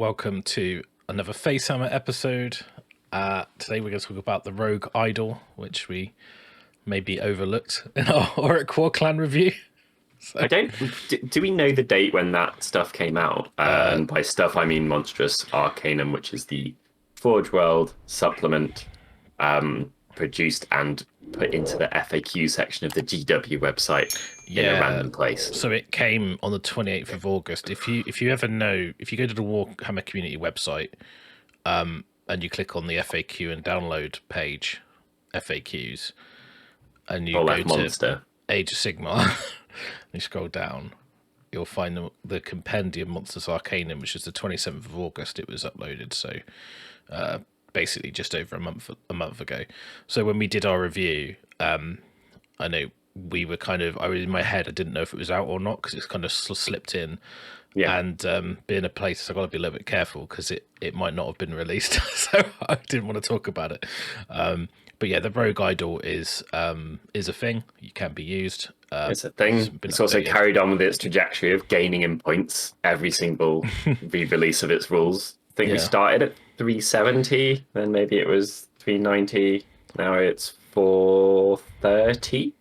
welcome to another FACEHAMMER episode. Today we're going to talk about the Rogue Idol, which we maybe overlooked in our ORRUK WarClan review. So. I don't. Do we know the date when that stuff came out? And by stuff, I mean Monstrous Arcanum, which is the Forge World supplement produced and put into the FAQ section of the GW website in a random place. So it came on the 28th of August. If you ever know, if you go to the Warhammer community website and you click on the FAQ and download page, FAQs, and you go to Age of Sigmar, you scroll down, you'll find the Compendium Monsters Arcanum, which is the 27th of August it was uploaded. So basically just over a month ago. So when we did our review, I know we were I was in my head, I didn't know if it was out or not because it's kind of slipped in. Yeah. And being a place, I've got to be a little bit careful because it might not have been released. So I didn't want to talk about it. But yeah, the Rogue Idol is a thing. You can be used. It's a thing. It's also carried on with its trajectory of gaining in points every single re-release of its rules. I think we started at 370, then maybe it was 390. Now it's 430.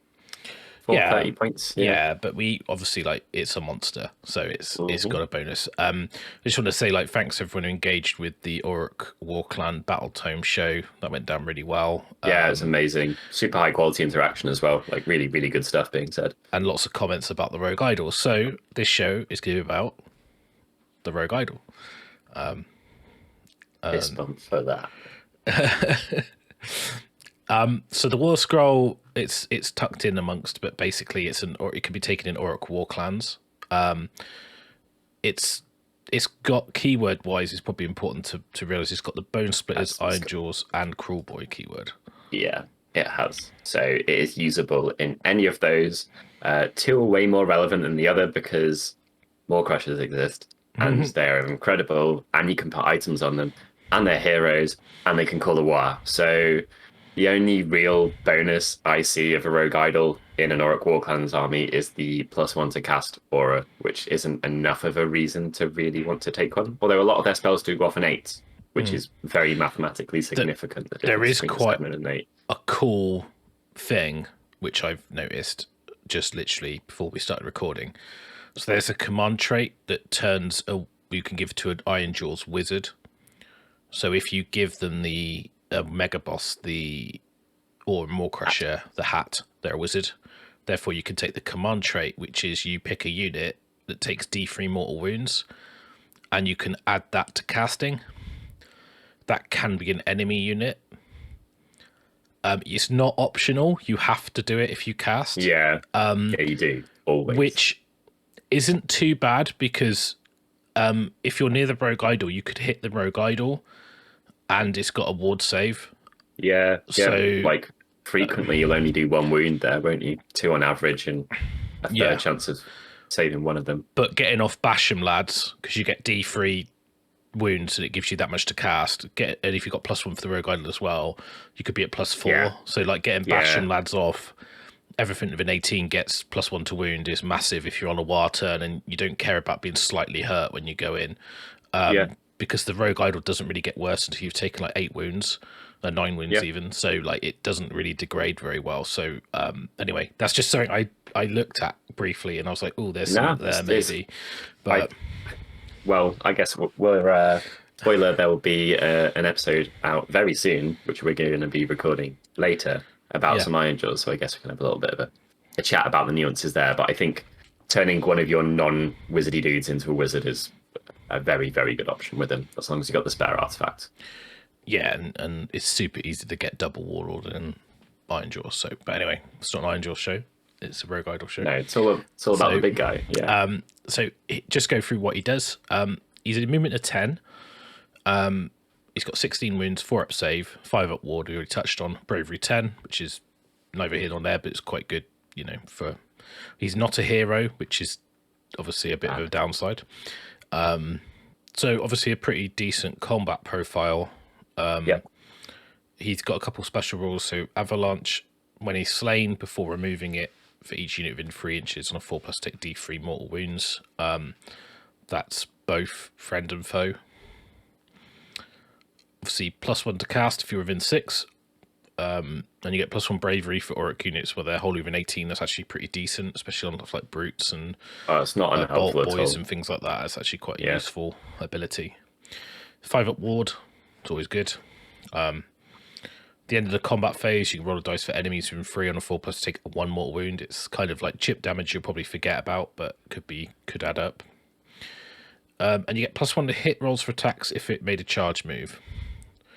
430 points. Yeah, but we obviously it's a monster, so it's got a bonus. I just want to say thanks to everyone who engaged with the ORRUK WarClan Battle Tome show. That went down really well. Yeah, it was amazing. Super high quality interaction as well. Really, really good stuff being said. And lots of comments about the Rogue Idol. So this show is going to be about the Rogue Idol. Fist bump for that. So the War Scroll, it's tucked in amongst, but basically it can be taken in ORRUK WarClans. It's got keyword wise, it's probably important to realize it's got the Bone Splitters, Iron Jaws, and Cruel Boy keyword. Yeah, it has. So it is usable in any of those. Two are way more relevant than the other because more crushers exist and they're incredible, and you can put items on them, and they're heroes, and they can call the war. So the only real bonus I see of a Rogue Idol in an ORRUK WarClans army is the +1 to cast aura, which isn't enough of a reason to really want to take one. Although a lot of their spells do go off an 8, which is very mathematically significant. There is quite a cool thing, which I've noticed just literally before we started recording. So there's a command trait that you can give to an Iron Jaws wizard. So if you give them the Mega Boss, or Maw-Crusher, the hat, they're a wizard. Therefore, you can take the command trait, which is you pick a unit that takes D3 mortal wounds, and you can add that to casting. That can be an enemy unit. It's not optional. You have to do it if you cast. Yeah, you do, always. Which isn't too bad because if you're near the Rogue Idol, you could hit the Rogue Idol, and it's got a ward save. Yeah. So frequently you'll only do 1 wound there, won't you? 2 on average, and a third chance of saving one of them. But getting off Basham Lads, because you get D3 wounds and it gives you that much to cast. And if you've got +1 for the Rogue Idol as well, you could be at +4. Yeah. So getting Basham Lads off, everything with an 18 gets +1 to wound is massive if you're on a war turn and you don't care about being slightly hurt when you go in. Because the Rogue Idol doesn't really get worse until you've taken 8 wounds, 9 wounds even. So it doesn't really degrade very well. So anyway, that's just something I looked at briefly and I was like, oh, there's something there maybe. But I guess we're spoiler, there will be an episode out very soon, which we're going to be recording later about some Iron Jaws. So I guess we can have a little bit of a chat about the nuances there. But I think turning one of your non-wizardy dudes into a wizard is a very, very good option with him, as long as you got the spare artifact. Yeah, and it's super easy to get double Warlord and Iron Jaws. So, but anyway, it's not an Iron Jaws show; it's a Rogue Idol show. No, it's all about the big guy. Yeah. So just go through what he does. He's a movement of 10. He's got 16 wounds, 4 up save, 5 up ward. We already touched on bravery 10, which is neither here nor there, but it's quite good. He's not a hero, which is obviously a bit of a downside. So obviously a pretty decent combat profile. He's got a couple special rules. So avalanche, when he's slain, before removing it, for each unit within 3 inches on a 4+ take D3 mortal wounds. That's both friend and foe. obviously +1 to cast if you're within 6. And you get +1 bravery for ORRUK units where they're wholly within 18. That's actually pretty decent, especially on stuff like brutes and it's not bolt unhelpful at boys all. and things like that. It's actually quite a useful ability. 5-up ward, it's always good. The end of the combat phase, you can roll a dice for enemies within 3 on a 4+ to take 1 mortal wound. It's kind of like chip damage you'll probably forget about, but could add up. And you get +1 to hit rolls for attacks if it made a charge move.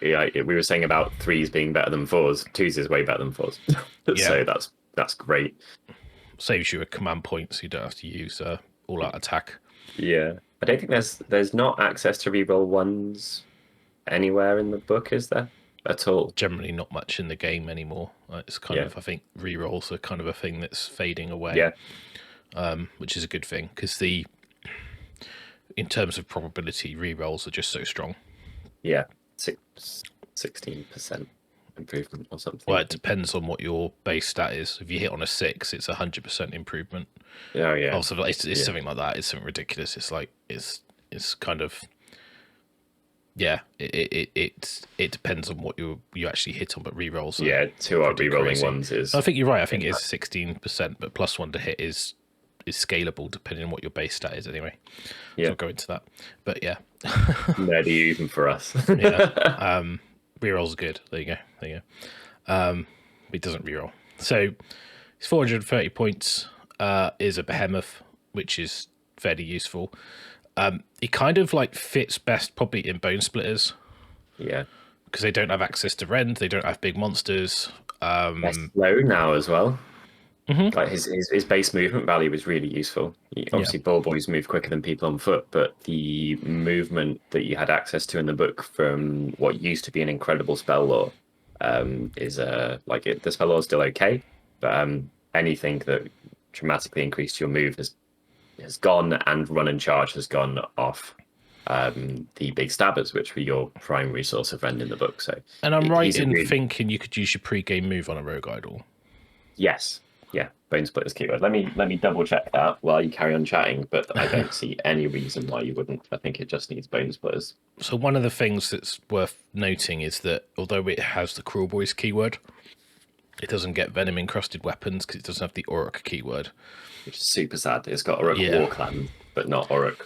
Yeah, we were saying about 3s being better than 4s. 2s is way better than 4s. So that's great. Saves you a command point, so you don't have to use all-out attack. Yeah, I don't think there's not access to reroll 1s anywhere in the book, is there? At all? Generally not much in the game anymore. It's kind of, I think rerolls are kind of a thing that's fading away. Which is a good thing, because in terms of probability, rerolls are just so strong. 16% improvement or something. Well, it depends on what your base stat is. If you hit on a 6, it's 100% improvement. Also, it's something like that. It's something ridiculous. It's like it's kind of it depends on what you actually hit on, but rerolls. 2-up rerolling ones is. I think you're right. I think it's 16%, but +1 to hit is scalable depending on what your base stat is. Anyway, so I'll go into that. But nerdy even for us. Rerolls are good. There you go. It doesn't reroll. So it's 430 points. Is a behemoth, which is fairly useful. It kind of like fits best probably in Bone Splitters. Because they don't have access to rend, they don't have big monsters. They're slow now as well. Like his base movement value was really useful. Obviously, ball boys move quicker than people on foot, but the movement that you had access to in the book from what used to be an incredible spell lore is the spell lore is still okay, but anything that dramatically increased your move has gone, and run and charge has gone off the big stabbers, which were your primary source of rend in the book. So, and I'm right in thinking you could use your pre-game move on a rogue idol. Yes. Bone Splitters keyword. Let me double check that while you carry on chatting, but I don't see any reason why you wouldn't. I think it just needs Bone Splitters. So one of the things that's worth noting is that although it has the Cruel Boys keyword, it doesn't get venom encrusted weapons because it doesn't have the ORRUK keyword. Which is super sad. It's got ORRUK Warclans, but not ORRUK.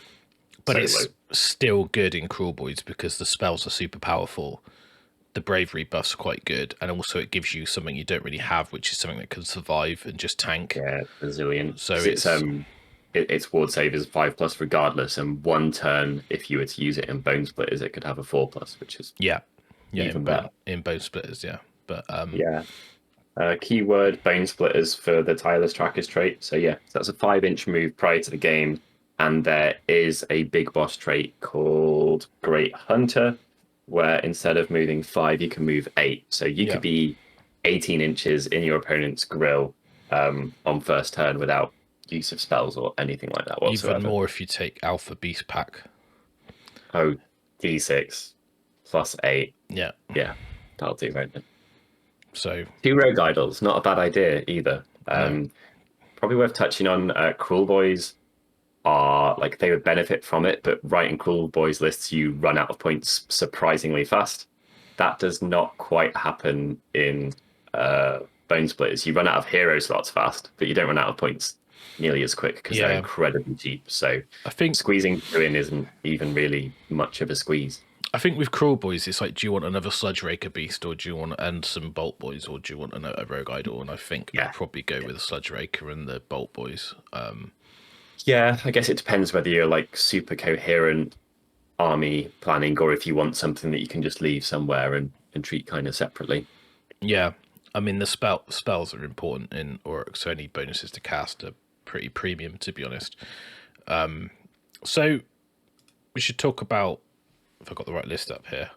But it's still good in Cruel Boys because the spells are super powerful. The bravery buff's quite good, and also it gives you something you don't really have, which is something that can survive and just tank. Resilient. So its ward save is 5+ regardless, and 1 turn if you were to use it in Bone Splitters, it could have a 4+, which is even better in Bone Splitters. But keyword Bone Splitters for the Tireless Trackers trait. So that's a 5-inch move prior to the game, and there is a big boss trait called Great Hunter, where instead of moving 5, you can move 8. So you could be 18 inches in your opponent's grill on first turn without use of spells or anything like that whatsoever. Even more if you take Alpha Beast Pack. Oh, D6 plus 8. Yeah, that'll do right then. So 2 rogue idols, not a bad idea either. Probably worth touching on. Cruel Boys are like, they would benefit from it, but writing Cruel Boys lists, you run out of points surprisingly fast. That does not quite happen in Bone Splitters. You run out of hero slots fast, but you don't run out of points nearly as quick because they're incredibly cheap. So I think squeezing 2 in isn't even really much of a squeeze. I think with Cruel Boys, it's like, do you want another Sludge Raker Beast, or do you want and some Bolt Boys, or do you want a Rogue Idol? And I think I'd probably go with the Sludge Raker and the Bolt Boys. I guess it depends whether you're like super coherent army planning, or if you want something that you can just leave somewhere and treat kind of separately. Yeah, I mean the spells are important in ORRUK, so any bonuses to cast are pretty premium, to be honest. So we should talk about, if I've got the right list up here.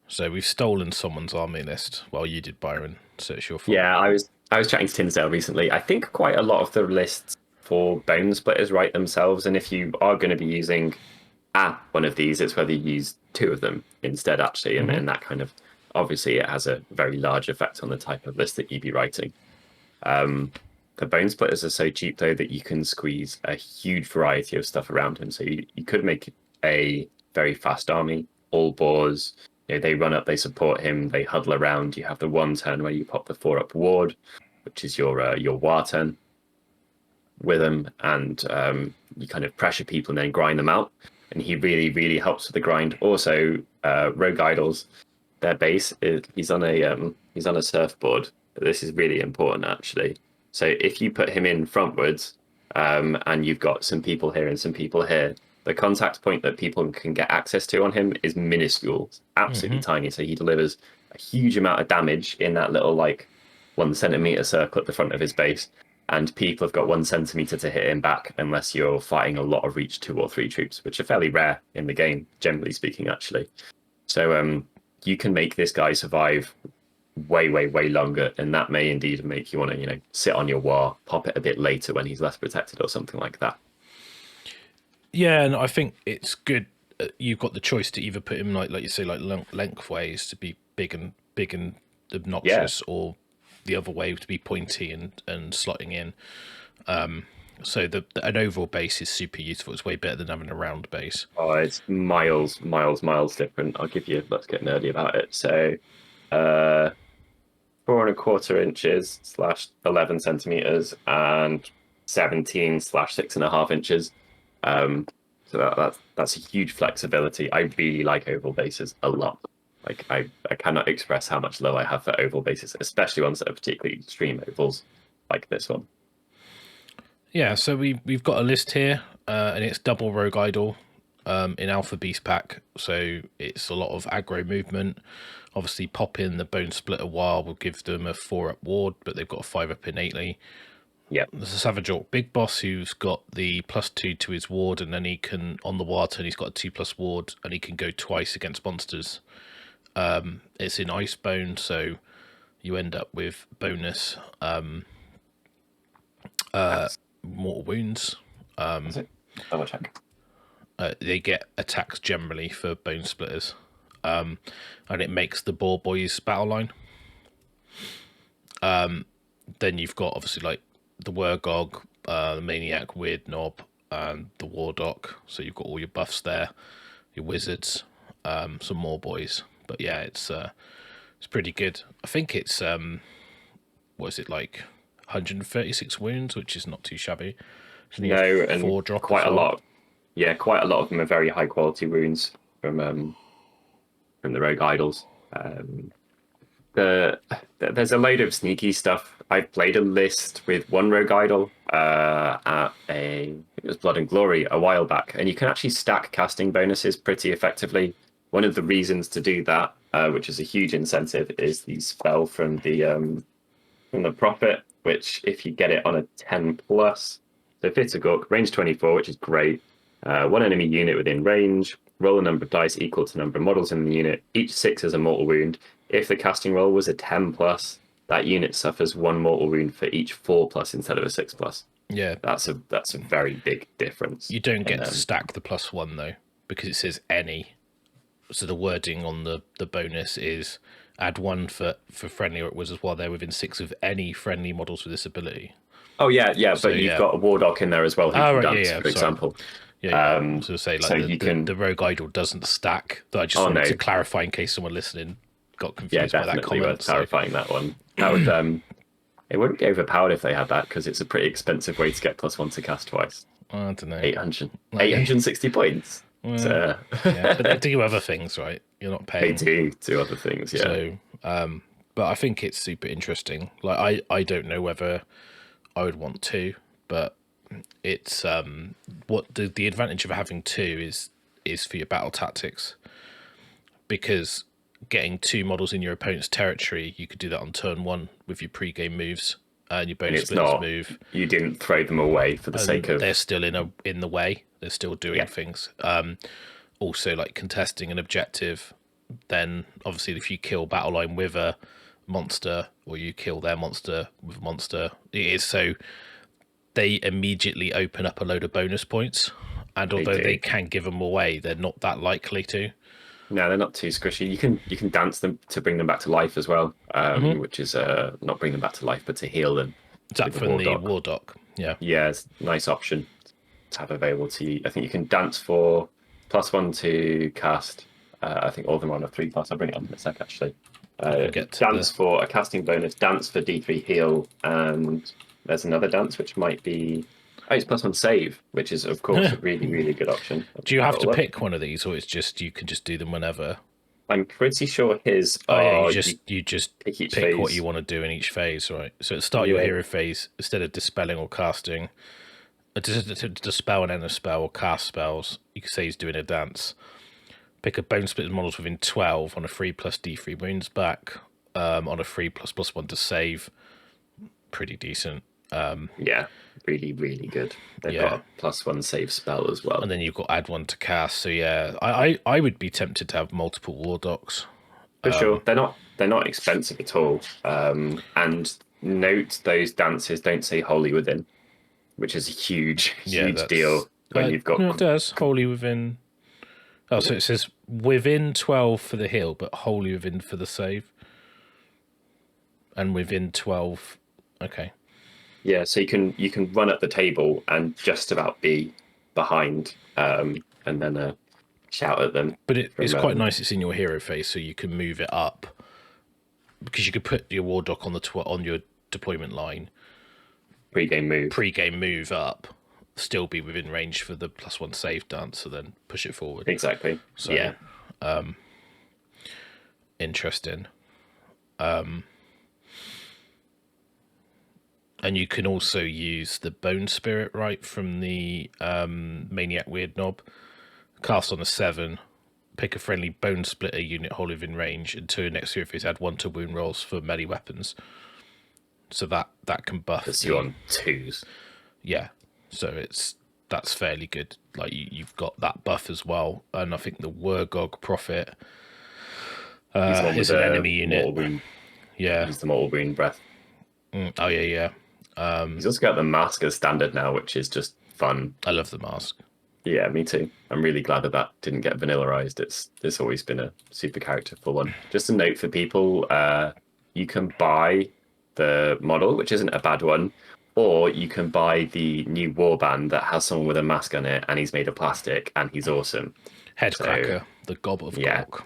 So we've stolen someone's army list. Well, you did, Byron, so it's your fault. Yeah, I was chatting to Tinsdale recently. I think quite a lot of the lists for Bone Splitters write themselves, and if you are going to be using one of these, it's whether you use 2 of them instead, actually, and that kind of, obviously it has a very large effect on the type of list that you'd be writing. The Bone Splitters are so cheap, though, that you can squeeze a huge variety of stuff around him. So you could make a very fast army, all boars, they run up, they support him, they huddle around. You have the one turn where you pop the 4-up ward, which is your war turn with him, and you kind of pressure people and then grind them out. And he really helps with the grind. Also, rogue idols, their base he's on a surfboard. This is really important actually. So if you put him in frontwards, and you've got some people here and some people here, the contact point that people can get access to on him is minuscule, absolutely tiny. So he delivers a huge amount of damage in that little 1 centimeter circle at the front of his base, and people have got 1 centimeter to hit him back unless you're fighting a lot of reach 2 or 3 troops, which are fairly rare in the game, generally speaking, actually. So you can make this guy survive way longer, and that may indeed make you want to sit on your war, pop it a bit later when he's less protected or something like that. Yeah, and I think it's good. You've got the choice to either put him like you say, lengthways to be big and obnoxious, or the other way to be pointy and slotting in. So an oval base is super useful. It's way better than having a round base. Oh, it's miles different. Let's get nerdy about it. So 4¼ inches / 11 centimeters and 17/6.5 inches. So that's a huge flexibility. I really like oval bases a lot. I cannot express how much love I have for oval bases, especially ones that are particularly extreme ovals like this one. Yeah, so we've got a list here, and it's double rogue idol in Alpha Beast Pack. So it's a lot of aggro movement. Obviously, pop in the Bone Splitter War will give them a 4-up ward, but they've got a 5-up innately. Yeah, there's a Savage Orc Big Boss who's got the +2 to his ward, and then he can, on the war turn, he's got a 2+ ward, and he can go twice against monsters. It's in Icebone, so you end up with bonus mortal wounds. Double check. They get attacks generally for Bone Splitters, and it makes the Boar Boys battle line. Then you've got obviously the Wergog, the Maniac, Weird Knob, and the Wardock. So you've got all your buffs there, your wizards, some more boys. But yeah, it's pretty good. I think it's 136 wounds, which is not too shabby. No, and 4 drop quite a lot. Yeah, quite a lot of them are very high quality wounds from the rogue idols. There's a load of sneaky stuff. I've played a list with one rogue idol at it was Blood and Glory a while back, and you can actually stack casting bonuses pretty effectively. One of the reasons to do that, which is a huge incentive, is the spell from the Prophet, which if you get it on a 10+, so fits a gork, range 24, which is great. One enemy unit within range, roll a number of dice equal to number of models in the unit, each 6 is a mortal wound. If the casting roll was a 10+, that unit suffers 1 mortal wound for each 4+ instead of a 6+. Yeah, that's a very big difference. You don't get to stack the +1 though, because it says any. So the wording on the bonus is add 1 for friendly or wizards while they're within 6 of any friendly models with this ability. Oh yeah, but you've got a Wardock in there as well who can dance, for example. Yeah. So say the rogue idol doesn't stack. I just wanted to clarify in case someone listening got confused by that comment. Worth clarifying that one. That would it wouldn't be overpowered if they had that, because it's a pretty expensive way to get +1 to cast twice. I don't know. 860 points. Well, yeah, but they do other things, right? You're not paying. They do other things, yeah. So, but I think it's super interesting. I don't know whether I would want 2, but it's what the advantage of having 2 is for your battle tactics, because getting 2 models in your opponent's territory, you could do that on turn 1 with your pre-game moves and your bonus splitters move. You didn't throw them away for the sake of. They're still in the way. They're still doing things. Also, contesting an objective. Then obviously, if you kill battle line with a monster, or you kill their monster with a monster, it is so they immediately open up a load of bonus points. And although they can give them away, they're not that likely to. No, they're not too squishy. You can dance them to bring them back to life as well, which is not bring them back to life, but to heal them. Is that from the Wardock? Yeah. Yeah, it's a nice option to have available to you. I think you can dance for +1 to cast, I think all of them are on a 3+. I'll bring it up in a sec, actually. Get to Dance for a casting bonus, dance for D3 heal, and there's another dance which might be... Oh, it's +1 save, which is, of course, a really, really good option. Do you have to pick one of these, or it's just you can just do them whenever? I'm pretty sure his yeah, you just pick what you want to do in each phase, right? So at the start of your hero phase, instead of dispelling or casting, to dispel and end a spell or cast spells, you can say he's doing a dance. Pick a bone splitter models within 12 on a 3+ D3 wounds back, on a 3++1 to save. Pretty decent. Yeah, really, really good. They've got a +1 save spell as well. And then you've got add 1 to cast. So yeah, I would be tempted to have multiple war docs. For sure. They're not expensive at all. And note those dances don't say wholly within, which is a huge deal when you've got... No, it does. Wholly within... Oh, so it says within 12 for the heal, but wholly within for the save. And within 12... Okay. Yeah, so you can run up the table and just about be behind, and then shout at them. But it's quite nice. It's in your hero phase, so you can move it up, because you could put your war doc on on your deployment line. Pre-game move up, still be within range for the +1 save dance, so then push it forward. Exactly. So, yeah. Interesting. And you can also use the Bone Spirit, right, from the Maniac Weird Knob. Cast on a 7, pick a friendly Bone Splitter unit wholly within range, and to next hero phase add 1 to wound rolls for melee weapons. So that can buff. Puts you on 2s. Yeah, so that's fairly good. Like you've got that buff as well, and I think the Wargog Prophet is an enemy unit. Yeah, he's the mortal wound breath. Oh yeah. He's also got the mask as standard now, which is just fun. I love the mask. Yeah, me too. I'm really glad that didn't get vanillaized. It's always been a super character for one. Just a note for people: you can buy the model, which isn't a bad one, or you can buy the new warband that has someone with a mask on it, and he's made of plastic, and he's awesome. Headcracker, the Gob of Gork.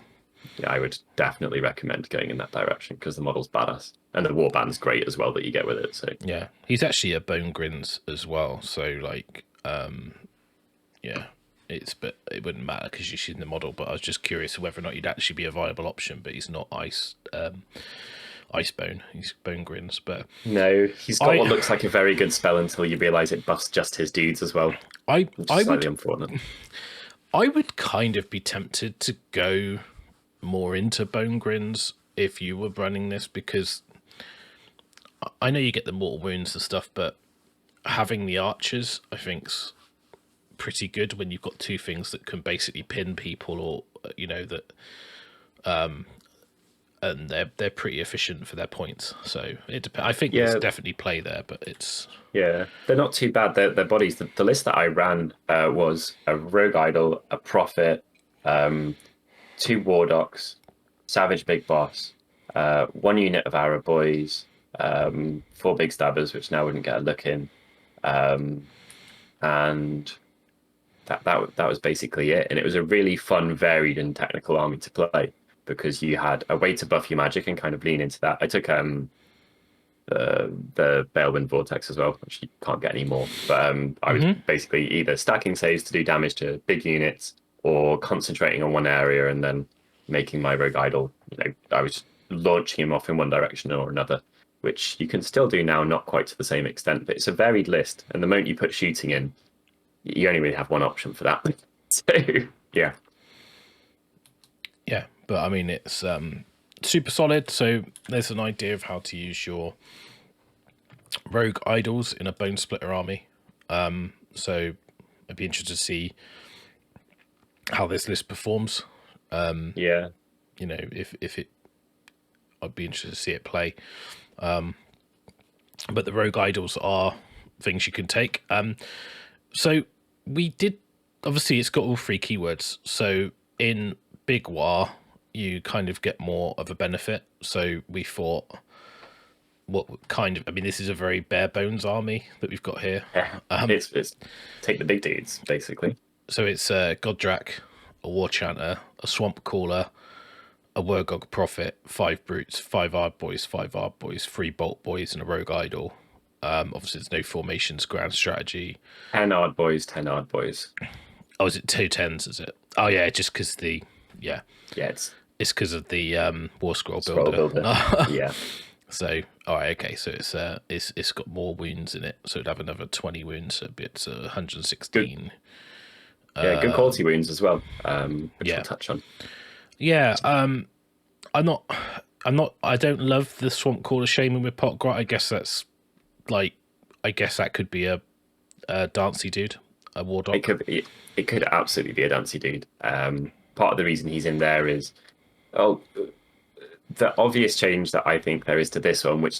Yeah, I would definitely recommend going in that direction because the model's badass, and the warband's great as well that you get with it. So yeah, he's actually a bone grins as well. So like, yeah, but it wouldn't matter because you've seen the model. But I was just curious whether or not he'd actually be a viable option. But he's not Icebone. He's bone grins. But no, he's got what looks like a very good spell until you realise it buffs just his dudes as well. Slightly unfortunate. I would kind of be tempted to go more into bone grins if you were running this, because I know you get the mortal wounds and stuff, but having the archers I think's pretty good when you've got two things that can basically pin people, or that and they're pretty efficient for their points. So I think there's definitely play there, but they're not too bad. Their bodies. The list that I ran was a rogue idol, a prophet, 2 war docs, savage big boss, 1 unit of Arab boys, 4 big stabbers, which now wouldn't get a look in, and that was basically it. And it was a really fun, varied, and technical army to play because you had a way to buff your magic and kind of lean into that. I took the Balewind Vortex as well, which you can't get anymore. But I was basically either stacking saves to do damage to big units, or concentrating on one area and then making my rogue idol. I was launching him off in one direction or another, which you can still do now, not quite to the same extent, but it's a varied list. And the moment you put shooting in, you only really have one option for that. So, yeah. Yeah, but I mean, it's super solid. So there's an idea of how to use your rogue idols in a bone splitter army. So I'd be interested to see how this list performs. If it, I'd be interested to see it play. But the rogue idols are things you can take. So we did, obviously it's got all 3 keywords. So in Big War, you kind of get more of a benefit. So we thought, this is a very bare bones army that we've got here. It's take the big dudes, basically. So it's Godrak a war chanter, a swamp caller, a Wurgog prophet, 5 brutes, 5 ard boys, 5 ard boys, 3 bolt boys, and a rogue idol. Obviously, there's no formations, grand strategy. 10 odd boys, 10 odd boys. Oh, is it 2 10s? Is it? Oh yeah, just because yeah, it's because of the war scroll scroll builder. Yeah. So all right, okay. So it's got more wounds in it. So it'd have another 20 wounds. So it's 116. Yeah, good quality wounds as well. Which yeah. we'll touch on. Yeah. I don't love the swamp caller shaming with pot grot. I guess that could be a dancey dude, a war dog. It could absolutely be a dancey dude. Part of the reason he's in there is the obvious change that I think there is to this one, which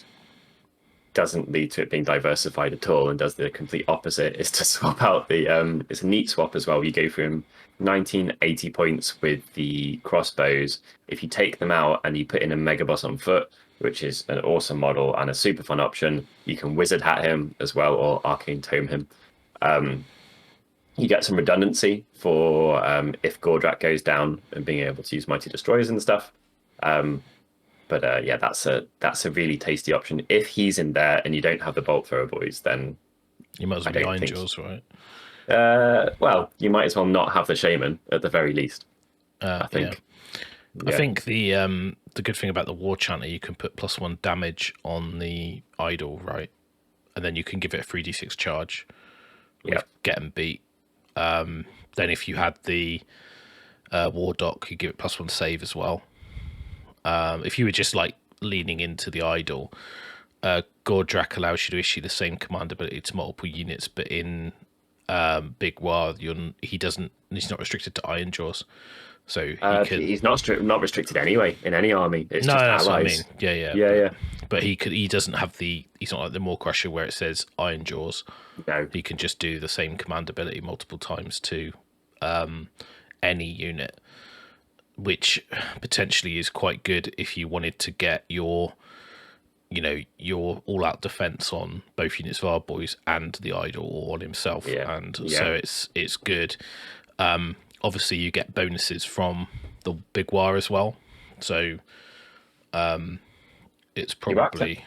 doesn't lead to it being diversified at all and does the complete opposite, is to swap out the it's a neat swap as well. You go from 1980 points with the crossbows. If you take them out and you put in a mega boss on foot, which is an awesome model and a super fun option, you can wizard hat him as well or arcane tome him. You get some redundancy for if Gordrak goes down and being able to use mighty destroyers and stuff. But yeah, that's a really tasty option. If he's in there and you don't have the bolt thrower boys, then you might as well be Iron Jaws, right? Well, you might as well not have the shaman at the very least. I think. Yeah. I think the good thing about the war chanter, you can put +1 damage on the idol, right? And then you can give it a 3d6 charge. Yeah. Get and beat. Then if you had the war doc, you give it +1 save as well. If you were just like leaning into the idol, Gordrak allows you to issue the same command ability to multiple units, but in Big War, he's not restricted to Iron Jaws, so he's not restricted anyway in any army. It's just that's allies. what I mean. Yeah. But he doesn't have he's not like the Maw Crusher where it says Iron Jaws. No, he can just do the same command ability multiple times to any unit, which potentially is quite good if you wanted to get your all-out defense on both units of our boys and the idol or on himself. So it's good. Obviously you get bonuses from the Big War as well, so it's probably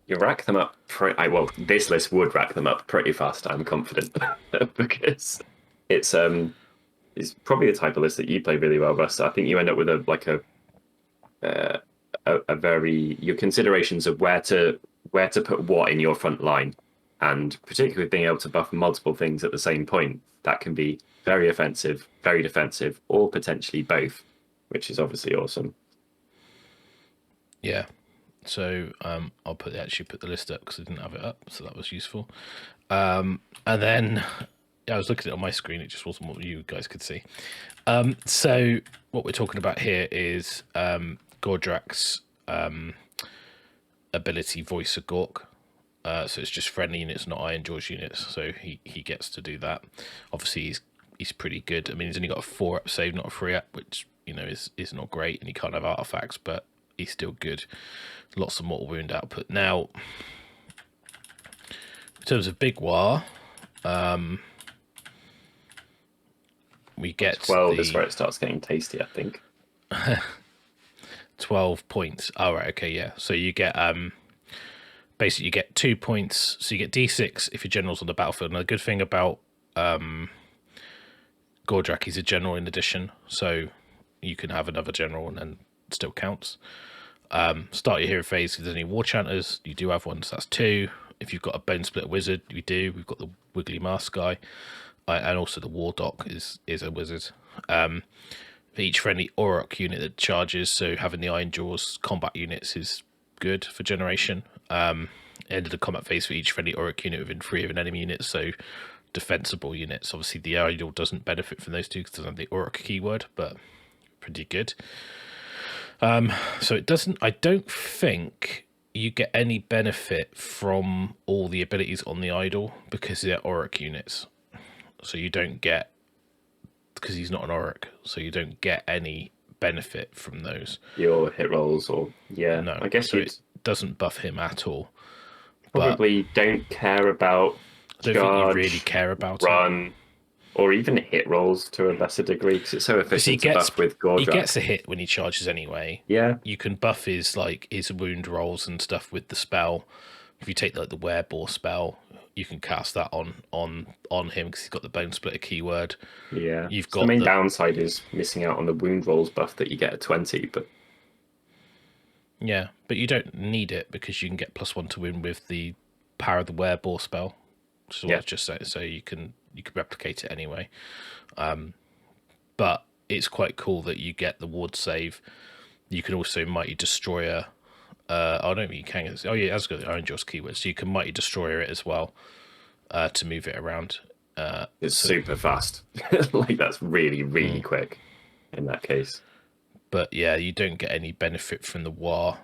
you rack them up well, this list would rack them up pretty fast, I'm confident. Because it's probably the type of list that you play really well, Russ. I think you end up with a very your considerations of where to put what in your front line, and particularly being able to buff multiple things at the same point, that can be very offensive, very defensive, or potentially both, which is obviously awesome. Yeah. So I'll actually put the list up because I didn't have it up, so that was useful. And then I was looking at it on my screen; it just wasn't what you guys could see. So what we're talking about here is Gordrak's ability, Voice of Gork. So it's just friendly units, not Iron Jaws units. So he gets to do that. Obviously, he's pretty good. I mean, he's only got a 4-up save, not a 3-up, which is not great, and he can't have artifacts, but he's still good. Lots of mortal wound output. Now, in terms of Big War, we get 12 is where it starts getting tasty, I think. 12 points. Oh, right, okay, yeah. So you get basically you get 2 points. So you get D6 if your general's on the battlefield. And the good thing about Gordrak, he's a general in addition, so you can have another general and then still counts. Start your hero phase. If there's any war chanters, you do have one, so that's 2. If you've got a bone splitter wizard, you do. We've got the wiggly mask guy, and also the war doc is a wizard. For each friendly ORRUK unit that charges, so having the Iron Jaws combat units is good for generation. End of the combat phase for each friendly ORRUK unit within 3 of an enemy unit, so defensible units. Obviously the idol doesn't benefit from those 2 because it doesn't have the ORRUK keyword, but pretty good. So it doesn't, I don't think you get any benefit from all the abilities on the idol because they're ORRUK units. So you don't get, because he's not an ORRUK, so you don't get any benefit from those. Your hit rolls, or no, I guess so it doesn't buff him at all. Probably don't care about. I don't think you really care about run. or even hit rolls to a lesser degree, because it's so efficient to buff with gore he drop. gets a hit when he charges anyway. Yeah. You can buff his wound rolls and stuff with the spell. If you take like the werebore spell, you can cast that on him because he's got the bone splitter keyword. Yeah. You've So got the main downside is missing out on the wound rolls buff that you get at 20, but yeah, but you don't need it because you can get +1 to wound with the power of the werebore spell. So yeah, just so you can replicate it anyway. But it's quite cool that you get the ward save. You can also Mighty Destroyer. I don't think you can. Oh yeah, that's got the Iron Jaws keyword, so you can Mighty Destroyer it as well to move it around. It's super fast. Like that's really quick in that case. But yeah, you don't get any benefit from the war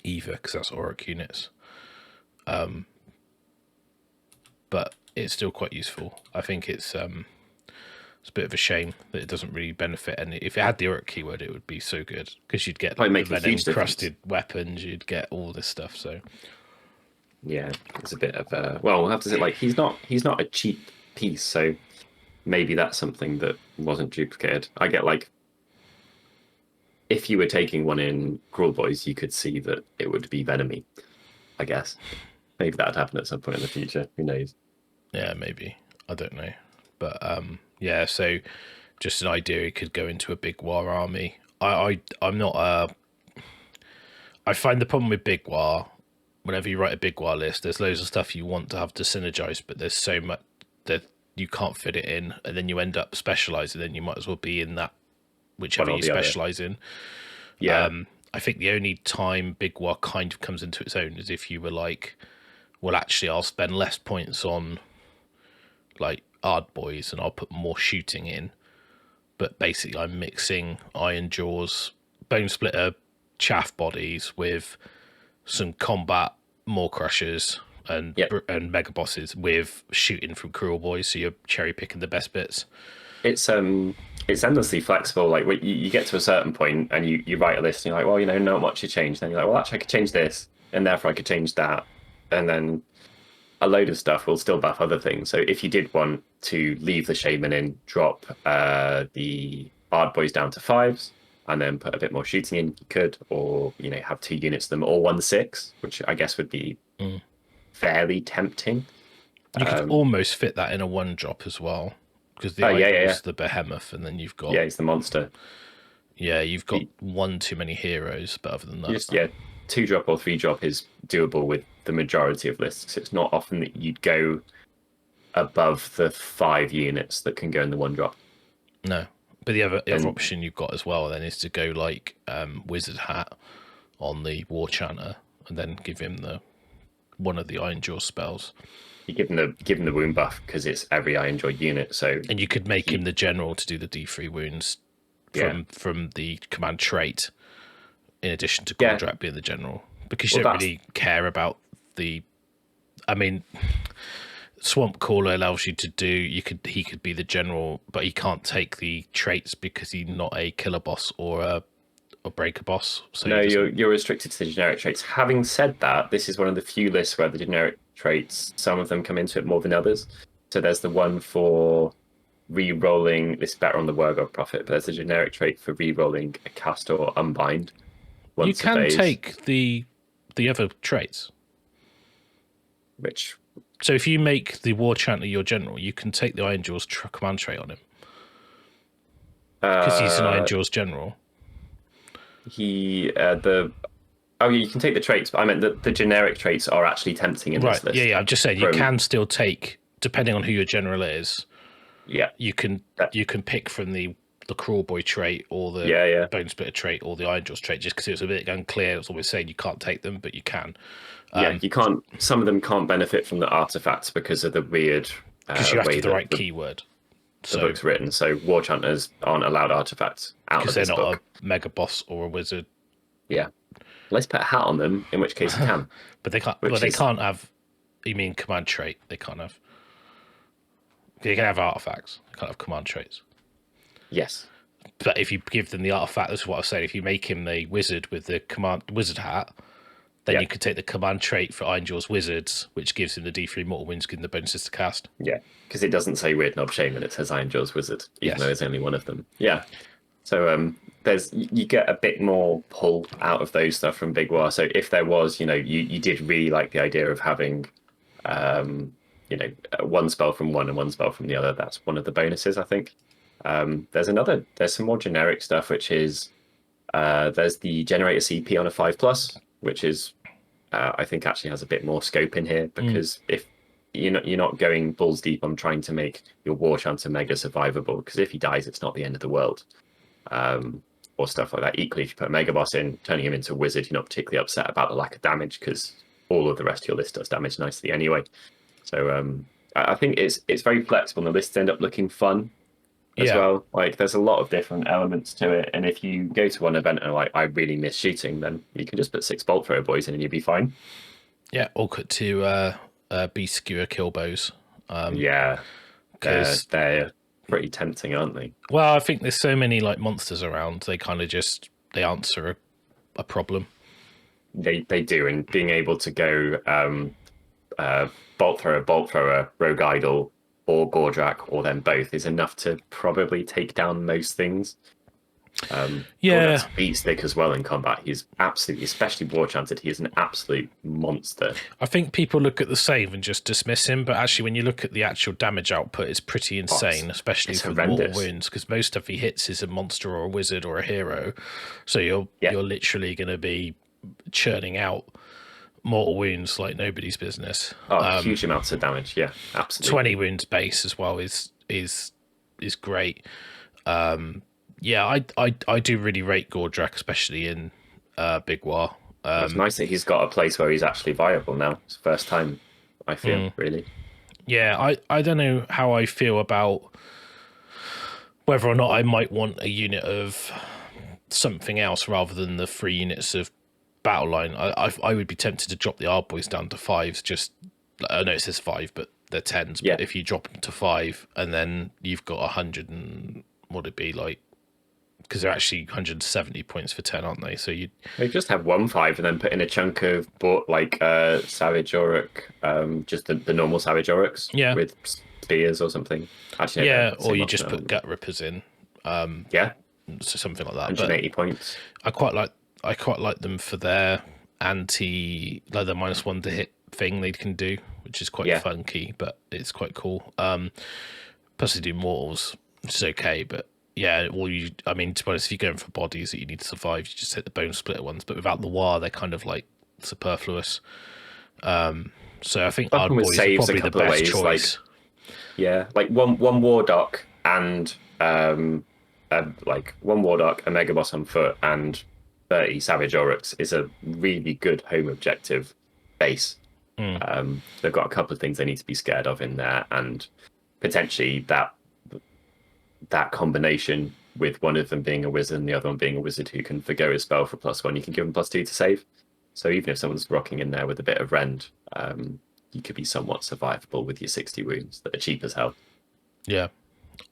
either because that's ORRUK units. But it's still quite useful. I think it's a bit of a shame that it doesn't really benefit. And if it had the ORRUK keyword, it would be so good because you'd get make a huge encrusted weapons. You'd get all this stuff. So yeah, it's a bit of a we'll have to say like he's not a cheap piece, so maybe that's something that wasn't duplicated. I get like if you were taking one in Cruel Boys, you could see that it would be Venomy. I guess maybe that'd happen at some point in the future. Who knows? Yeah, maybe. I don't know. But yeah, so just an idea, it could go into a big war army. I'm not I find the problem with big war, whenever you write a big war list, there's loads of stuff you want to have to synergize, but there's so much that you can't fit it in, and then you end up specializing, then you might as well be in that whichever you specialize in. Yeah. I think the only time big war kind of comes into its own is if you were like, well, actually, I'll spend less points on like Ard Boys and I'll put more shooting in. But basically, I'm mixing Iron Jaws, Bone Splitter, Chaff Bodies with some combat Maw Crushers and Mega Bosses with shooting from Cruel Boys. So you're cherry picking the best bits. It's endlessly flexible. Like when you get to a certain point and you write a list and you're like, well, you know, not much to change. Then you're like, well, actually, I could change this, and therefore I could change that, and then a load of stuff will still buff other things. So if you did want to leave the Shaman in, drop the Ard Boys down to 5s, and then put a bit more shooting in, you could, or you know, have 2 units of them, or 1/6, which I guess would be fairly tempting. You could almost fit that in a 1-drop as well. Because the is the behemoth, and then you've got it's the monster. Yeah, you've got one too many heroes, but other than that, 2-drop or 3-drop is doable with the majority of lists. It's not often that you'd go above the 5 units that can go in the 1-drop. No, but the other option you've got as well then is to go like Wizard Hat on the War Chanter, and then give him one of the Iron Jaw spells. You give him the wound buff because it's every Iron Jaw unit. So and you could make him the general to do the D3 wounds from the command trait, in addition to Gordrak being the general, because you don't really care about the. I mean, Swamp Caller allows you to do. He could be the general, but he can't take the traits because he's not a killer boss or a breaker boss. So no, you're restricted to the generic traits. Having said that, this is one of the few lists where the generic traits, some of them come into it more than others. So there's the one for re-rolling. This is better on the Wargog Prophet, but there's a generic trait for re-rolling a cast or unbind. You can take the other traits. Which? So if you make the War Chanter your general, you can take the Iron Jaws command trait on him. Because he's an Iron Jaws general. You can take the traits, but I meant that the generic traits are actually tempting in this list. Yeah, I'm just saying you can still take, depending on who your general is. Yeah, you can pick from the Cruel Boy trait or the Bone Splitter trait or the Iron Jaws trait, just because it was a bit unclear. It was always saying you can't take them, but you can. You can't. Some of them can't benefit from the artifacts because of the weird. Because you have to have the right keyword. The book's written, so War Chanters aren't allowed artifacts out of this book. Because they're not a mega boss or a wizard. Yeah, let's put a hat on them. In which case, you can. But they can't. Well, they can't have. You mean command trait? They can't have. They can have artifacts. They can't have command traits. Yes. But if you give them the artifact, that's what I was saying. If you make him the wizard with the command wizard hat, Then you could take the command trait for Ironjaw's Wizards, which gives him the D3 mortal wounds, giving the bonuses to cast. Yeah, because it doesn't say Weird Knob Shaman, it says Ironjaw's Wizard, even though there's only one of them. Yeah. So you get a bit more pull out of those stuff from Big War. So if there was, you did really like the idea of having, one spell from one and one spell from the other. That's one of the bonuses, I think. There's some more generic stuff, which is there's the generator CP on a 5+, which is I think actually has a bit more scope in here, because if you're not going balls deep on trying to make your War Chancer mega survivable, because if he dies, it's not the end of the world. Or stuff like that. Equally, if you put a Mega Boss in, turning him into a wizard, you're not particularly upset about the lack of damage, because all of the rest of your list does damage nicely anyway. So I think it's very flexible, and the lists end up looking fun as well. Like, there's a lot of different elements to it, and if you go to one event and like, I really miss shooting, then you can just put 6 bolt thrower boys in and you'll be fine. Yeah, or cut to Beast Skewer kill bows. Because they're pretty tempting, aren't they? Well, I think there's so many like monsters around, they kind of they answer a problem. They do, and being able to go bolt thrower, rogue idol, or Gordrak, or then both, is enough to probably take down most things. Gordrak's beat stick as well in combat. He's absolutely, especially War Chanted, he is an absolute monster. I think people look at the save and just dismiss him, but actually when you look at the actual damage output, it's pretty insane, especially for mortal wounds, because most stuff he hits is a monster or a wizard or a hero. So you're literally going to be churning out mortal wounds like nobody's business. Huge amounts of damage. Yeah, absolutely. 20 wounds base as well is great. I do really rate Gordrak, especially in Big War. It's nice that he's got a place where he's actually viable now. It's the first time, I feel, really. Yeah, I don't know how I feel about whether or not I might want a unit of something else rather than the 3 units of battle line. I would be tempted to drop the Ard Boys down to 5s. Just, I know it says 5, but they're 10s. But if you drop them to 5, and then you've got 100 and what'd it be like? Because they're actually 170 points for 10, aren't they? So they just have 1/5 and then put in a chunk of Savage ORRUK, just the normal Savage ORRUKs with spears or something. Actually, or you just put Gut Rippers in. So something like that. 180 points. I quite like them for their the -1 to hit thing they can do, which is quite funky, but it's quite cool. Plus they do mortals, which is okay, but to be honest, if you're going for bodies that you need to survive, you just hit the bone splitter ones. But without the war, they're kind of like superfluous. So I think Ard Boys are probably the best choice. Like one Wardock and one Wardock, a Mega Boss on foot, and 30 Savage ORRUKs is a really good home objective base. They've got a couple of things they need to be scared of in there, and potentially that combination with one of them being a wizard and the other one being a wizard who can forgo his spell for +1, you can give them +2 to save. So even if someone's rocking in there with a bit of rend, you could be somewhat survivable with your 60 wounds that are cheap as hell. Yeah.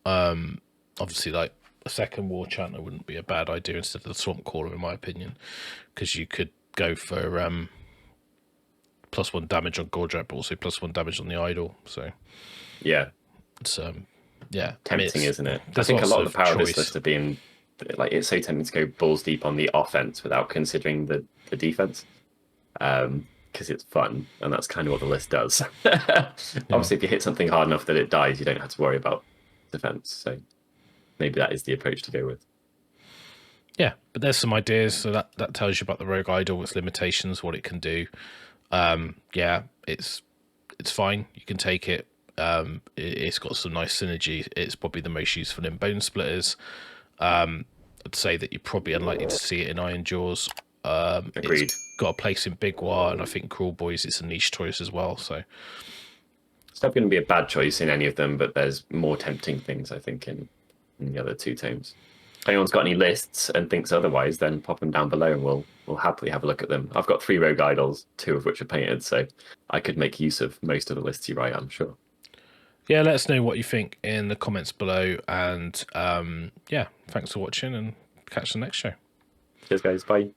Obviously, like a second War Chanter wouldn't be a bad idea instead of the Swamp Caller, in my opinion, because you could go for +1 damage on Gordrak, but also +1 damage on the Idol. So it's tempting, isn't it? I think a lot of the power of this list are being like, it's so tempting to go balls deep on the offense without considering the defense, because it's fun, and that's kind of what the list does. Obviously, if you hit something hard enough that it dies, you don't have to worry about defense. So maybe that is the approach to go with. Yeah, but there's some ideas. So that tells you about the Rogue Idol, its limitations, what it can do. It's fine. You can take it. It's got some nice synergy. It's probably the most useful in Bone Splitters. I'd say that you're probably unlikely to see it in Ironjaws. Agreed. It's got a place in Big War, and I think Cruel Boys it's a niche choice as well. So it's not going to be a bad choice in any of them, but there's more tempting things, I think, in the other 2 tomes. If anyone's got any lists and thinks otherwise, then pop them down below and we'll happily have a look at them. I've got 3 Rogue Idols, 2 of which are painted, so I could make use of most of the lists you write, I'm sure. Yeah, let us know what you think in the comments below, and thanks for watching, and catch the next show. Cheers, guys. Bye.